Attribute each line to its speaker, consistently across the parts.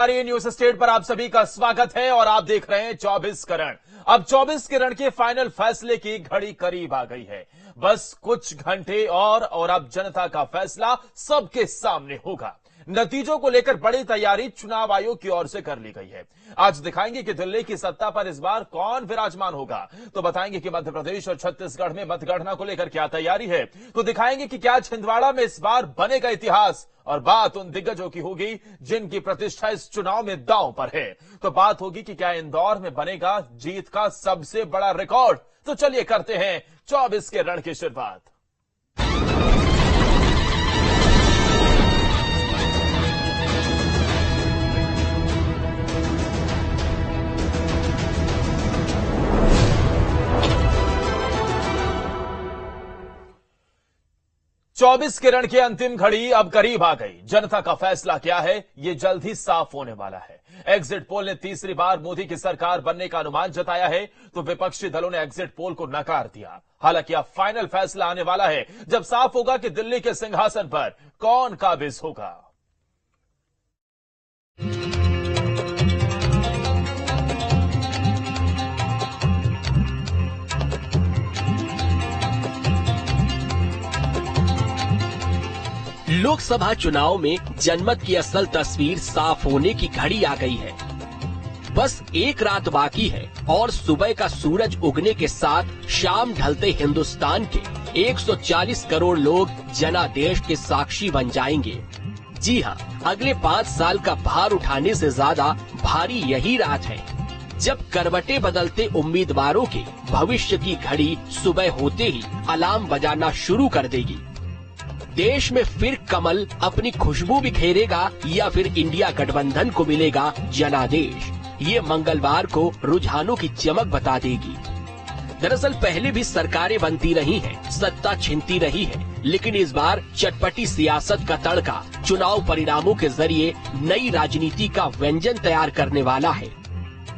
Speaker 1: News state पर आप सभी का स्वागत है और आप देख रहे हैं 24 करण। अब 24 करण के फाइनल फैसले की घड़ी करीब आ गई है। बस कुछ घंटे और अब जनता का फैसला सबके सामने होगा। नतीजों को लेकर बड़ी तैयारी चुनाव आयोग की ओर से कर ली गई है। आज दिखाएंगे कि दिल्ली की सत्ता पर इस बार कौन विराजमान होगा, तो बताएंगे कि मध्य प्रदेश और छत्तीसगढ़ में मतगणना को लेकर क्या तैयारी है, तो दिखाएंगे कि क्या छिंदवाड़ा में इस बार बनेगा इतिहास, और बात उन दिग्गजों की होगी जिनकी प्रतिष्ठा इस चुनाव में दांव पर है। तो बात होगी कि क्या इंदौर में बनेगा जीत का सबसे बड़ा रिकॉर्ड। तो चलिए करते हैं 24 के रण की शुरुआत। चौबीस किरण की अंतिम घड़ी अब करीब आ गई। जनता का फैसला क्या है, ये जल्द ही साफ होने वाला है। एग्जिट पोल ने तीसरी बार मोदी की सरकार बनने का अनुमान जताया है, तो विपक्षी दलों ने एग्जिट पोल को नकार दिया। हालांकि अब फाइनल फैसला आने वाला है, जब साफ होगा कि दिल्ली के सिंहासन पर कौन काबिज होगा।
Speaker 2: लोकसभा चुनाव में जनमत की असल तस्वीर साफ होने की घड़ी आ गई है। बस एक रात बाकी है और सुबह का सूरज उगने के साथ शाम ढलते हिंदुस्तान के 140 करोड़ लोग जनादेश के साक्षी बन जाएंगे। जी हाँ, अगले 5 साल का भार उठाने से ज्यादा भारी यही रात है, जब करवटें बदलते उम्मीदवारों के भविष्य की घड़ी सुबह होते ही अलार्म बजाना शुरू कर देगी। देश में फिर कमल अपनी खुशबू बिखेरेगा या फिर इंडिया गठबंधन को मिलेगा जनादेश, ये मंगलवार को रुझानों की चमक बता देगी। दरअसल पहले भी सरकारें बनती रही हैं, सत्ता छिनती रही है, लेकिन इस बार चटपटी सियासत का तड़का चुनाव परिणामों के जरिए नई राजनीति का व्यंजन तैयार करने वाला है,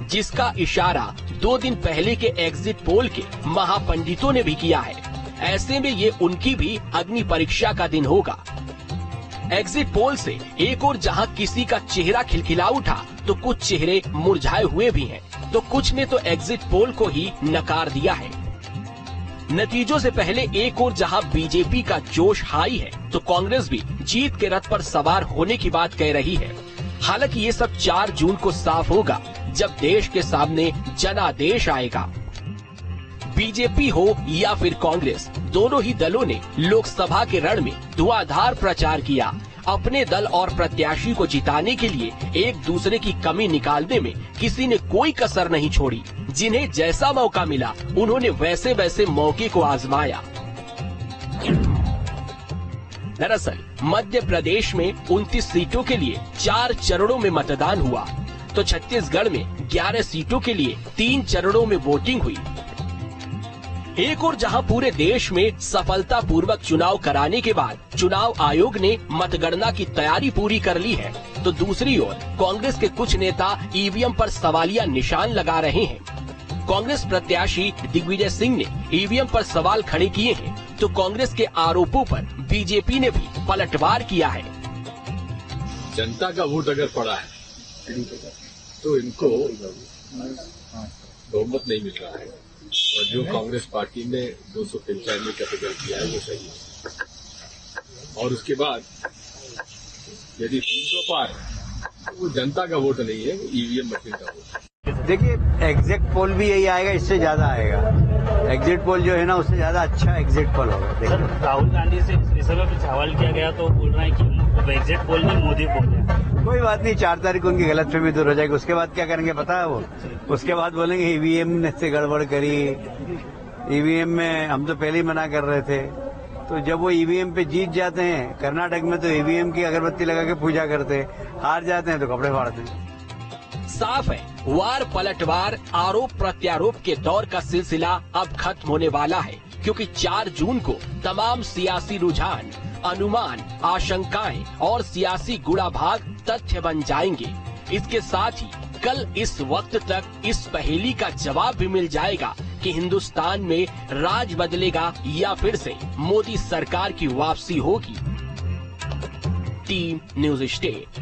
Speaker 2: जिसका इशारा 2 दिन पहले के एग्जिट पोल के महापंडितों ने भी किया है। ऐसे में ये उनकी भी अग्नि परीक्षा का दिन होगा। एग्जिट पोल से एक और जहां किसी का चेहरा खिलखिला उठा, तो कुछ चेहरे मुरझाए हुए भी हैं, तो कुछ ने तो एग्जिट पोल को ही नकार दिया है। नतीजों से पहले एक और जहां बीजेपी का जोश हाई है, तो कांग्रेस भी जीत के रथ पर सवार होने की बात कह रही है। हालांकि ये सब 4 जून को साफ होगा, जब देश के सामने जनादेश आएगा। बीजेपी हो या फिर कांग्रेस, दोनों ही दलों ने लोकसभा के रण में धुआंधार प्रचार किया। अपने दल और प्रत्याशी को जिताने के लिए एक दूसरे की कमी निकालने में किसी ने कोई कसर नहीं छोड़ी। जिन्हें जैसा मौका मिला, उन्होंने वैसे वैसे मौके को आजमाया। दरअसल मध्य प्रदेश में 29 सीटों के लिए 4 चरणों में मतदान हुआ, तो छत्तीसगढ़ में 11 सीटों के लिए 3 चरणों में वोटिंग हुई। एक और जहां पूरे देश में सफलतापूर्वक चुनाव कराने के बाद चुनाव आयोग ने मतगणना की तैयारी पूरी कर ली है, तो दूसरी ओर कांग्रेस के कुछ नेता ईवीएम पर सवालिया निशान लगा रहे हैं। कांग्रेस प्रत्याशी दिग्विजय सिंह ने ईवीएम पर सवाल खड़े किए हैं, तो कांग्रेस के आरोपों पर बीजेपी ने भी पलटवार किया है।
Speaker 3: जनता का वोट अगर पड़ा है तो इनको बहुमत नहीं मिल रहा है, और जो कांग्रेस पार्टी ने 295 का फिगर किया है वो सही है। और उसके बाद यदि 300 पार, तो वो जनता का वोट नहीं है, वो ईवीएम मशीन का वोट है।
Speaker 4: देखिए, एग्जिट पोल भी यही आएगा, इससे ज्यादा आएगा। एग्जिट पोल जो है ना, उससे ज्यादा अच्छा एग्जिट पोल होगा।
Speaker 5: सर, राहुल गांधी से इस समय पे सवाल किया गया तो बोल रहे हैं कि एग्जिट पोल में मोदी पोल है। कोई
Speaker 4: बात नहीं, 4 तारीख को उनकी गलतफहमी दूर हो जाएगी। उसके बाद क्या करेंगे पता है वो? उसके बाद बोलेंगे ईवीएम ने से गड़बड़ करी। ईवीएम में हम तो पहले ही मना कर रहे थे। तो जब वो ईवीएम पे जीत जाते हैं, कर्नाटक में तो ईवीएम की अगरबत्ती लगा के पूजा करते हैं, हार जाते हैं तो कपड़े फाड़ते हैं।
Speaker 2: साफ है, वार पलटवार, आरोप प्रत्यारोप के दौर का सिलसिला अब खत्म होने वाला है, क्योंकि 4 जून को तमाम सियासी रुझान, अनुमान, आशंकाएं और सियासी गुड़ाभाग तथ्य बन जाएंगे। इसके साथ ही कल इस वक्त तक इस पहेली का जवाब भी मिल जाएगा कि हिंदुस्तान में राज बदलेगा या फिर से मोदी सरकार की वापसी होगी। Team news state.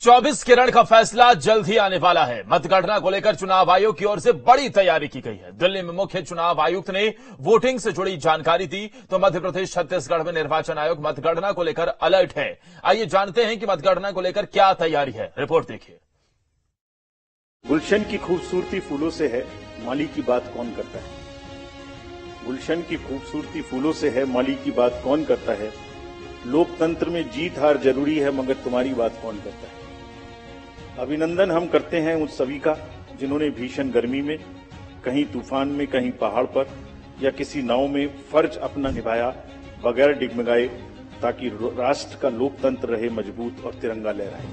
Speaker 1: 24 के रण का फैसला जल्द ही आने वाला है। मतगणना को लेकर चुनाव आयोग की ओर से बड़ी तैयारी की गई है। दिल्ली में मुख्य चुनाव आयुक्त ने वोटिंग से जुड़ी जानकारी दी, तो मध्य प्रदेश छत्तीसगढ़ में निर्वाचन आयोग मतगणना को लेकर अलर्ट है। आइए जानते हैं कि मतगणना को लेकर क्या तैयारी है। रिपोर्ट देखिए।
Speaker 6: गुलशन की खूबसूरती फूलों से है, माली की बात कौन करता है। गुलशन की खूबसूरती फूलों से है, माली की बात कौन करता है। लोकतंत्र में जीत हार जरूरी है, मगर तुम्हारी बात कौन करता है। अभिनंदन हम करते हैं उन सभी का जिन्होंने भीषण गर्मी में, कहीं तूफान में, कहीं पहाड़ पर या किसी नाव में फर्ज अपना निभाया बगैर डिगमगाए, ताकि राष्ट्र का लोकतंत्र रहे मजबूत और तिरंगा लहराए।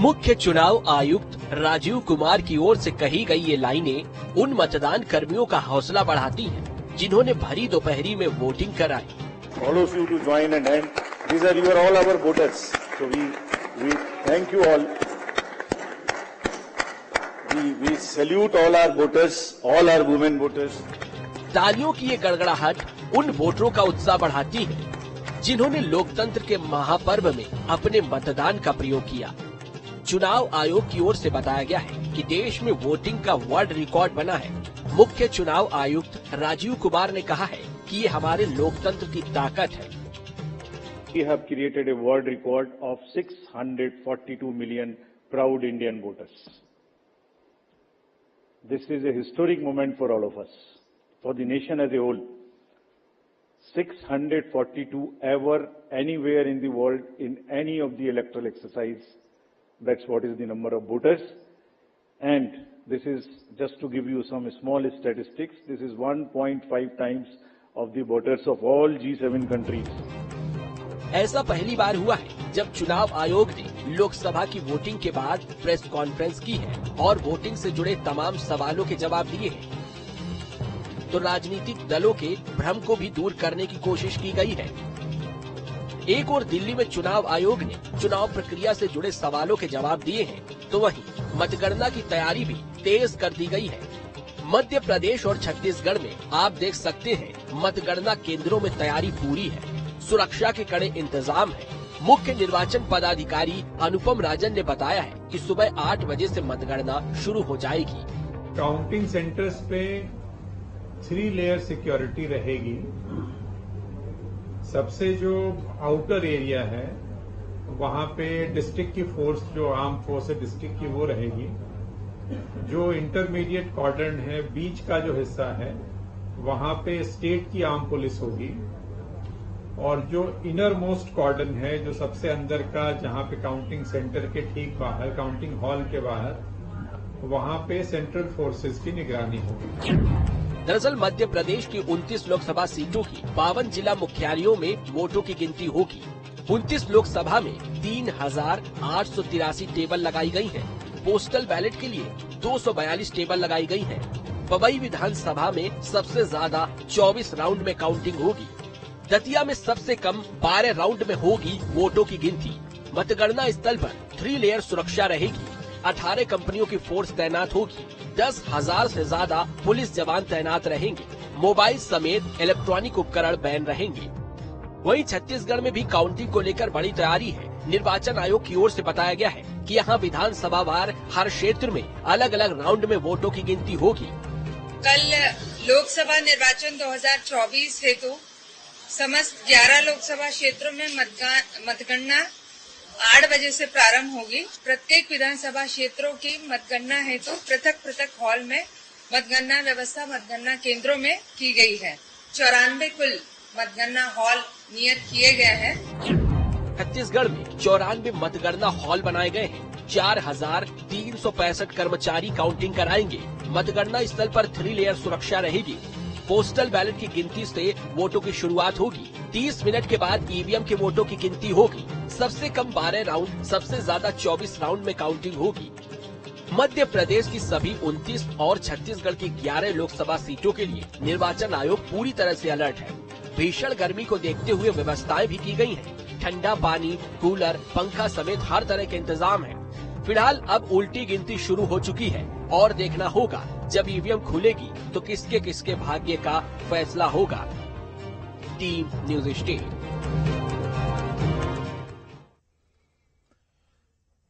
Speaker 2: मुख्य चुनाव आयुक्त राजीव कुमार की ओर से कही गई ये लाइनें उन मतदान कर्मियों का हौसला बढ़ाती हैं, जिन्होंने भरी दोपहरी में वोटिंग कराई।
Speaker 6: All of you to join and end. These are your all our voters. So we thank you all. We salute all our voters, all our women voters.
Speaker 2: तालियों की ये गड़गड़ाहट उन वोटरों का उत्साह बढ़ाती है, जिन्होंने लोकतंत्र के महापर्व में अपने मतदान का प्रयोग किया। चुनाव आयोग की ओर से बताया गया है कि देश में वोटिंग का वर्ल्ड रिकॉर्ड बना है। मुख्य चुनाव आयुक्त राजीव कुमार ने कहा है कि ये हमारे लोकतंत्र की ताकत है।
Speaker 6: We have created a world record of 642 million proud Indian voters. This is a historic moment for all of us, for the nation as a whole. 642 ever, anywhere in the world, in any of the electoral exercise. That's what is the number of voters. And this is, just to give you some small statistics, this is 1.5 times of the voters of all G7 countries.
Speaker 2: ऐसा पहली बार हुआ है जब चुनाव आयोग ने लोकसभा की voting के बाद प्रेस कॉन्फ्रेंस की है और वोटिंग से जुड़े तमाम सवालों के जवाब दिए हैं। तो राजनीतिक दलों के भ्रम को भी दूर करने की कोशिश की गई है। एक और दिल्ली में चुनाव आयोग ने चुनाव प्रक्रिया से जुड़े सवालों के जवाब दिए हैं, तो वहीं मतगणना की तैयारी भी तेज कर दी गई है। मध्य प्रदेश और छत्तीसगढ़ में आप देख सकते हैं मतगणना केंद्रों में तैयारी पूरी है। सुरक्षा के कड़े इंतजाम है। मुख्य निर्वाचन पदाधिकारी अनुपम राजन ने बताया है कि सुबह 8 बजे से मतगणना शुरू हो जाएगी।
Speaker 7: काउंटिंग सेंटर्स पे 3 लेयर सिक्योरिटी रहेगी। सबसे जो आउटर एरिया है वहां पे डिस्ट्रिक्ट की फोर्स, जो आर्म फोर्स है डिस्ट्रिक्ट की, वो रहेगी। जो इंटरमीडिएट क्वाड्रेंट है, बीच का जो हिस्सा है, वहां पे स्टेट की आर्म पुलिस होगी। और जो इनर मोस्ट क्वाड्रेंट है, जो सबसे अंदर का, जहां पे काउंटिंग सेंटर के ठीक बाहर, काउंटिंग हॉल के बाहर, वहां पे सेंट्रल फोर्सेस की निगरानी होगी।
Speaker 2: दरअसल मध्य प्रदेश की 29 लोकसभा सीटों की 52 जिला मुख्यालयों में वोटों की गिनती होगी। 29 लोकसभा में 3,883 टेबल लगाई गई हैं। पोस्टल बैलेट के लिए 242 टेबल लगाई गई हैं। पवई विधानसभा में सबसे ज्यादा 24 राउंड में काउंटिंग होगी। दतिया में सबसे कम 12 राउंड में होगी वोटों की गिनती। मतगणना स्थल पर 3 लेयर सुरक्षा रहेगी। 18 कंपनियों की फोर्स तैनात होगी। 10,000 से ज्यादा पुलिस जवान तैनात रहेंगे। मोबाइल समेत इलेक्ट्रॉनिक उपकरण बैन रहेंगे। वहीं छत्तीसगढ़ में भी काउंटिंग को लेकर बड़ी तैयारी है। निर्वाचन आयोग की ओर से बताया गया है कि यहाँ विधानसभा वार हर क्षेत्र में अलग अलग राउंड में वोटों की गिनती होगी।
Speaker 8: कल लोकसभा निर्वाचन 2024 हेतु समस्त 11 लोकसभा क्षेत्रों में मतगणना 8 बजे से प्रारंभ होगी। प्रत्येक विधानसभा क्षेत्रों की मतगणना हेतु पृथक पृथक हॉल में मतगणना व्यवस्था मतगणना केंद्रों में की गई है। 94 कुल मतगणना हॉल नियत किए गए हैं।
Speaker 2: छत्तीसगढ़ में 94 मतगणना हॉल बनाए गए हैं। 4,365 कर्मचारी काउंटिंग कराएंगे। मतगणना स्थल पर 3 लेयर सुरक्षा रहेगी। पोस्टल बैलेट की गिनती से वोटों की शुरुआत होगी। 30 मिनट के बाद ईवीएम के वोटों की गिनती होगी। सबसे कम 12 राउंड, सबसे ज्यादा 24 राउंड में काउंटिंग होगी। मध्य प्रदेश की सभी 29 और छत्तीसगढ़ की 11 लोकसभा सीटों के लिए निर्वाचन आयोग पूरी तरह से अलर्ट है। भीषण गर्मी को देखते हुए व्यवस्थाएं भी की गई हैं। ठंडा पानी, कूलर, पंखा समेत हर तरह के इंतजाम है। फिलहाल अब उल्टी गिनती शुरू हो चुकी है और देखना होगा जब ईवीएम खुलेगी तो किसके किसके भाग्य का फैसला होगा। Team news state.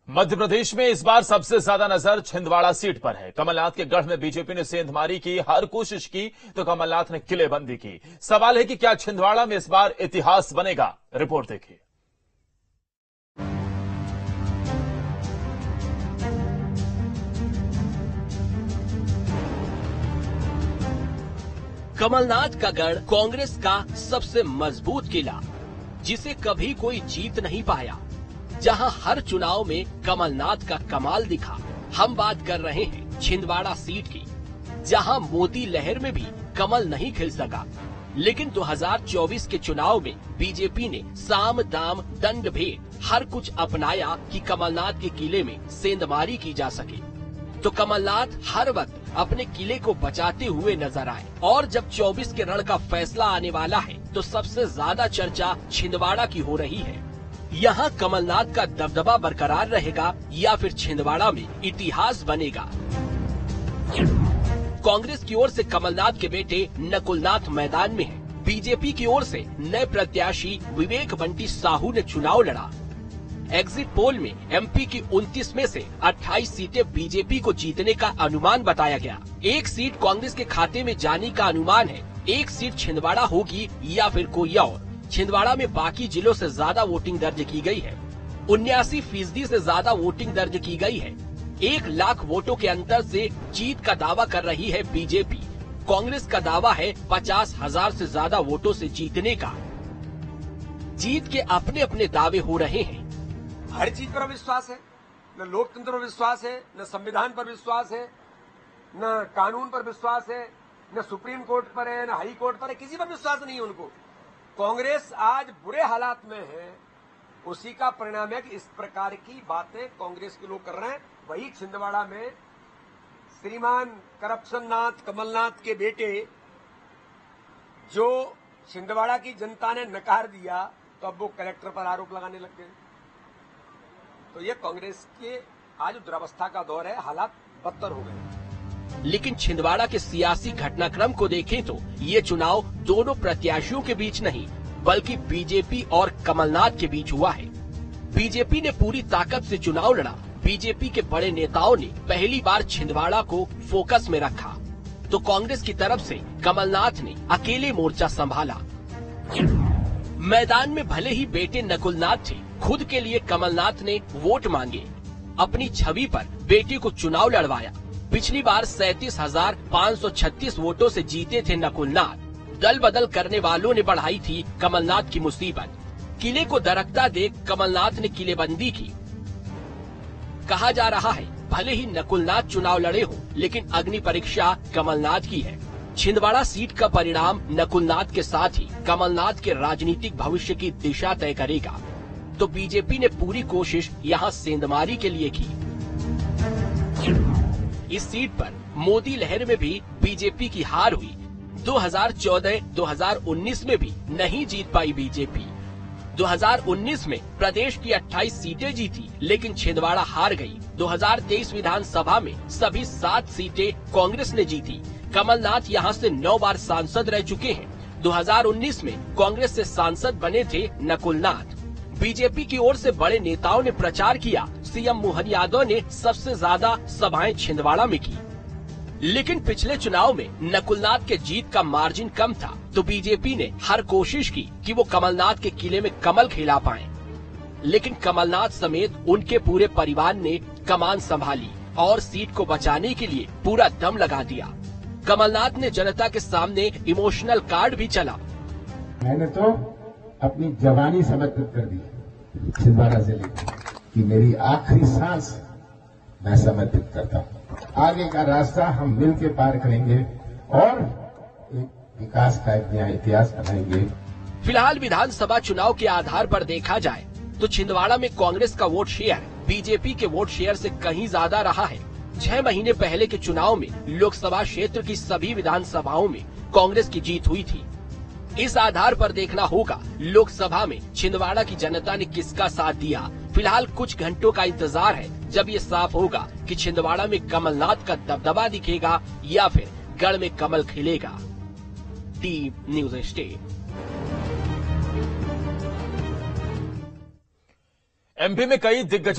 Speaker 1: Madhya Pradesh में इस बार सबसे ज्यादा नजर छिंदवाड़ा सीट पर है। कमलनाथ के गढ़ में बीजेपी ने सेंधमारी की, हर कोशिश की तो कमलनाथ ने किलेबंदी की। सवाल है कि क्या छिंदवाड़ा में इस बार इतिहास बनेगा? रिपोर्ट देखिए।
Speaker 2: कमलनाथ का गढ़ कांग्रेस का सबसे मजबूत किला, जिसे कभी कोई जीत नहीं पाया, जहां हर चुनाव में कमलनाथ का कमाल दिखा। हम बात कर रहे हैं छिंदवाड़ा सीट की, जहां मोदी लहर में भी कमल नहीं खिल सका। लेकिन 2024 के चुनाव में बीजेपी ने साम दाम दंड भेद हर कुछ अपनाया कि कमलनाथ के किले में सेंधमारी की जा सके। तो कमलनाथ हर वक्त अपने किले को बचाते हुए नजर आए। और जब 24 के रण का फैसला आने वाला है तो सबसे ज्यादा चर्चा छिंदवाड़ा की हो रही है। यहाँ कमलनाथ का दबदबा बरकरार रहेगा या फिर छिंदवाड़ा में इतिहास बनेगा? कांग्रेस की ओर से कमलनाथ के बेटे नकुलनाथ मैदान में है। बीजेपी की ओर से नए प्रत्याशी विवेक बंटी साहू ने चुनाव लड़ा। एग्जिट पोल में एमपी की 29 में से 28 सीटें बीजेपी को जीतने का अनुमान बताया गया। एक सीट कांग्रेस के खाते में जाने का अनुमान है। एक सीट छिंदवाड़ा होगी या फिर कोई और। छिंदवाड़ा में बाकी जिलों से ज्यादा वोटिंग दर्ज की गई है। 79% से ज्यादा वोटिंग दर्ज की गई है। 1 लाख वोटों के अंतर से जीत का दावा कर रही है बीजेपी। कांग्रेस का दावा है 50,000 से ज्यादा वोटों से जीतने का। जीत के अपने अपने दावे हो रहे हैं।
Speaker 9: हर चीज पर विश्वास है, न लोकतंत्र पर विश्वास है, न संविधान पर विश्वास है, न कानून पर विश्वास है, न सुप्रीम कोर्ट पर है, न हाई कोर्ट पर है। किसी पर विश्वास नहीं है उनको। कांग्रेस आज बुरे हालात में है, उसी का परिणाम है कि इस प्रकार की बातें कांग्रेस के लोग कर रहे हैं। वही छिंदवाड़ा में श्रीमान करप्शन नाथ कमलनाथ के बेटे, जो छिंदवाड़ा की जनता ने नकार दिया, तो अब वो कलेक्टर पर आरोप लगाने लग गए। तो ये कांग्रेस के आज दुरावस्था का दौर है, हालात बदतर हो गए।
Speaker 2: लेकिन छिंदवाड़ा के सियासी घटनाक्रम को देखें तो ये चुनाव दोनों प्रत्याशियों के बीच नहीं, बल्कि बीजेपी और कमलनाथ के बीच हुआ है। बीजेपी ने पूरी ताकत से चुनाव लड़ा। बीजेपी के बड़े नेताओं ने पहली बार छिंदवाड़ा को फोकस में रखा, तो कांग्रेस की तरफ से कमलनाथ ने अकेले मोर्चा संभाला। मैदान में भले ही बेटे नकुलनाथ थे, खुद के लिए कमलनाथ ने वोट मांगे। अपनी छवि पर बेटे को चुनाव लड़वाया। पिछली बार 37,536 वोटों से जीते थे नकुलनाथ। दल बदल करने वालों ने बढ़ाई थी कमलनाथ की मुसीबत। किले को दरकता देख कमलनाथ ने किलेबंदी की। कहा जा रहा है भले ही नकुलनाथ चुनाव लड़े हो, लेकिन अग्नि परीक्षा कमलनाथ की है। छिंदवाड़ा सीट का परिणाम नकुलनाथ के साथ ही कमलनाथ के राजनीतिक भविष्य की दिशा तय करेगा। तो बीजेपी ने पूरी कोशिश यहां सेंधमारी के लिए की। इस सीट पर मोदी लहर में भी बीजेपी की हार हुई। 2014-2019 में भी नहीं जीत पाई बीजेपी। 2019 में प्रदेश की 28 सीटें जीती, लेकिन छिंदवाड़ा हार गई। 2023 विधानसभा में सभी 7 सीटें कांग्रेस ने जीती। कमलनाथ यहां से 9 बार सांसद रह चुके हैं। 2019 में कांग्रेस से सांसद बने थे नकुलनाथ। बीजेपी की ओर से बड़े नेताओं ने प्रचार किया। सीएम मोहन यादव ने सबसे ज्यादा सभाएं छिंदवाड़ा में की। लेकिन पिछले चुनाव में नकुलनाथ के जीत का मार्जिन कम था, तो बीजेपी ने हर कोशिश की कि वो कमलनाथ के किले में कमल खिला पाएं। लेकिन कमलनाथ समेत उनके पूरे परिवार ने कमान संभाली और सीट को बचाने के लिए पूरा दम लगा दिया। कमलनाथ ने जनता के सामने इमोशनल कार्ड भी चला।
Speaker 10: मैंने तो अपनी जवानी समर्पित कर दी छिंदवाड़ा जिले की, मेरी आखिरी सांस मैं समर्पित करता हूँ। आगे का रास्ता हम मिलकर पार करेंगे और एक विकास का एक नया इतिहास बनाएंगे।
Speaker 2: फिलहाल विधानसभा चुनाव के आधार पर देखा जाए तो छिंदवाड़ा में कांग्रेस का वोट शेयर बीजेपी के वोट शेयर से कहीं ज्यादा रहा है। 6 महीने पहले के चुनाव में लोकसभा क्षेत्र की सभी विधानसभाओं में कांग्रेस की जीत हुई थी। इस आधार पर देखना होगा लोकसभा में छिंदवाड़ा की जनता ने किसका साथ दिया। फिलहाल कुछ घंटों का इंतजार है, जब ये साफ होगा कि छिंदवाड़ा में कमलनाथ का दबदबा दिखेगा या फिर गढ़ में कमल खिलेगा। Team news state.
Speaker 1: एमपी में कई दिग्गज